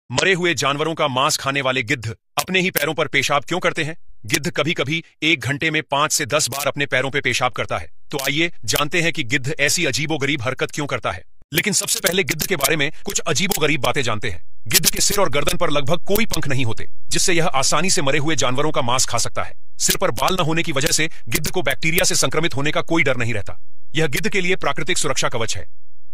मरे हुए जानवरों का मांस खाने वाले गिद्ध अपने ही पैरों पर पेशाब क्यों करते हैं? गिद्ध कभी कभी 1 घंटे में 5 से 10 बार अपने पैरों पे पेशाब करता है। तो आइए जानते हैं कि गिद्ध ऐसी अजीबोगरीब हरकत क्यों करता है। लेकिन सबसे पहले गिद्ध के बारे में कुछ अजीबोगरीब बातें जानते हैं। गिद्ध के सिर और गर्दन पर लगभग कोई पंख नहीं होते, जिससे यह आसानी से मरे हुए जानवरों का मांस खा सकता है। सिर पर बाल न होने की वजह से गिद्ध को बैक्टीरिया से संक्रमित होने का कोई डर नहीं रहता। यह गिद्ध के लिए प्राकृतिक सुरक्षा कवच है।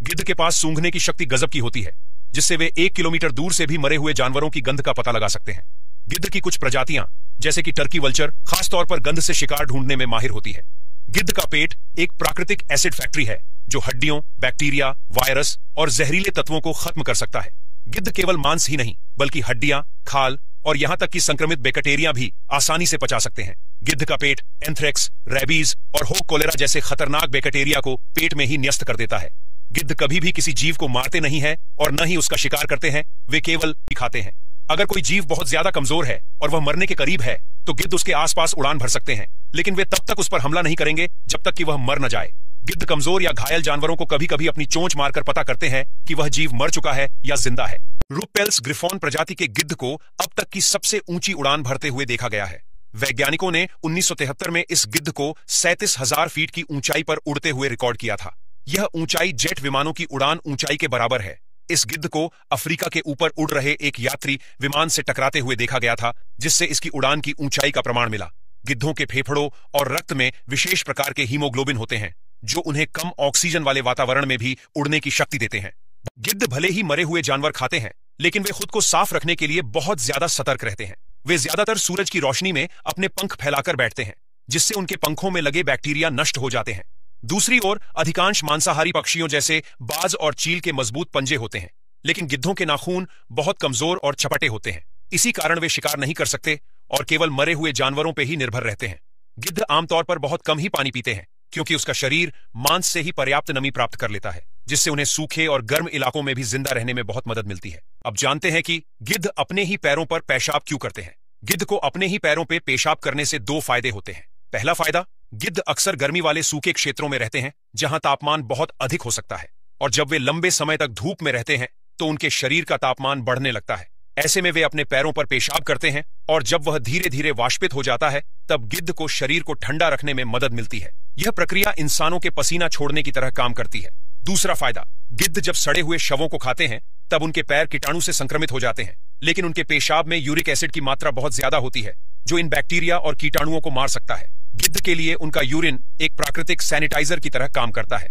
गिद्ध के पास सूंघने की शक्ति गजब की होती है, जिससे वे 1 किलोमीटर दूर से भी मरे हुए जानवरों की गंध का पता लगा सकते हैं। गिद्ध की कुछ प्रजातियां जैसे कि टर्की वल्चर खासतौर पर गंध से शिकार ढूंढने में माहिर होती है। गिद्ध का पेट एक प्राकृतिक एसिड फैक्ट्री है, जो हड्डियों, बैक्टीरिया, वायरस और जहरीले तत्वों को खत्म कर सकता है। गिद्ध केवल मांस ही नहीं, बल्कि हड्डियां, खाल और यहां तक कि संक्रमित बैक्टीरिया भी आसानी से पचा सकते हैं। गिद्ध का पेट एंथ्रेक्स, रेबीज और होक कोलेरा जैसे खतरनाक बैक्टीरिया को पेट में ही न्यस्त कर देता है। गिद्ध कभी भी किसी जीव को मारते नहीं है और न ही उसका शिकार करते हैं, वे केवल खाते हैं। अगर कोई जीव बहुत ज्यादा कमजोर है और वह मरने के करीब है, तो गिद्ध उसके आसपास उड़ान भर सकते हैं, लेकिन वे तब तक उस पर हमला नहीं करेंगे जब तक कि वह मर न जाए। गिद्ध कमजोर या घायल जानवरों को कभी कभी अपनी चोंच मारकर पता करते हैं कि वह जीव मर चुका है या जिंदा है। रूपेल्स ग्रिफॉन प्रजाति के गिद्ध को अब तक की सबसे ऊंची उड़ान भरते हुए देखा गया है। वैज्ञानिकों ने 1973 में इस गिद्ध को 37,000 फीट की ऊंचाई पर उड़ते हुए रिकॉर्ड किया था। यह ऊंचाई जेट विमानों की उड़ान ऊंचाई के बराबर है। इस गिद्ध को अफ्रीका के ऊपर उड़ रहे एक यात्री विमान से टकराते हुए देखा गया था, जिससे इसकी उड़ान की ऊंचाई का प्रमाण मिला। गिद्धों के फेफड़ों और रक्त में विशेष प्रकार के हीमोग्लोबिन होते हैं, जो उन्हें कम ऑक्सीजन वाले वातावरण में भी उड़ने की शक्ति देते हैं। गिद्ध भले ही मरे हुए जानवर खाते हैं, लेकिन वे खुद को साफ रखने के लिए बहुत ज्यादा सतर्क रहते हैं। वे ज्यादातर सूरज की रोशनी में अपने पंख फैलाकर बैठते हैं, जिससे उनके पंखों में लगे बैक्टीरिया नष्ट हो जाते हैं। दूसरी ओर अधिकांश मांसाहारी पक्षियों जैसे बाज और चील के मजबूत पंजे होते हैं, लेकिन गिद्धों के नाखून बहुत कमजोर और चपटे होते हैं। इसी कारण वे शिकार नहीं कर सकते और केवल मरे हुए जानवरों पर ही निर्भर रहते हैं। गिद्ध आमतौर पर बहुत कम ही पानी पीते हैं, क्योंकि उसका शरीर मांस से ही पर्याप्त नमी प्राप्त कर लेता है, जिससे उन्हें सूखे और गर्म इलाकों में भी जिंदा रहने में बहुत मदद मिलती है। अब जानते हैं कि गिद्ध अपने ही पैरों पर पेशाब क्यों करते हैं। गिद्ध को अपने ही पैरों पर पेशाब करने से 2 फायदे होते हैं। पहला फायदा, गिद्ध अक्सर गर्मी वाले सूखे क्षेत्रों में रहते हैं, जहां तापमान बहुत अधिक हो सकता है, और जब वे लंबे समय तक धूप में रहते हैं तो उनके शरीर का तापमान बढ़ने लगता है। ऐसे में वे अपने पैरों पर पेशाब करते हैं, और जब वह धीरे धीरे वाष्पित हो जाता है, तब गिद्ध को शरीर को ठंडा रखने में मदद मिलती है। यह प्रक्रिया इंसानों के पसीना छोड़ने की तरह काम करती है। दूसरा फायदा, गिद्ध जब सड़े हुए शवों को खाते हैं, तब उनके पैर कीटाणु से संक्रमित हो जाते हैं, लेकिन उनके पेशाब में यूरिक एसिड की मात्रा बहुत ज्यादा होती है, जो इन बैक्टीरिया और कीटाणुओं को मार सकता है। गिद्ध के लिए उनका यूरिन एक प्राकृतिक सैनिटाइजर की तरह काम करता है।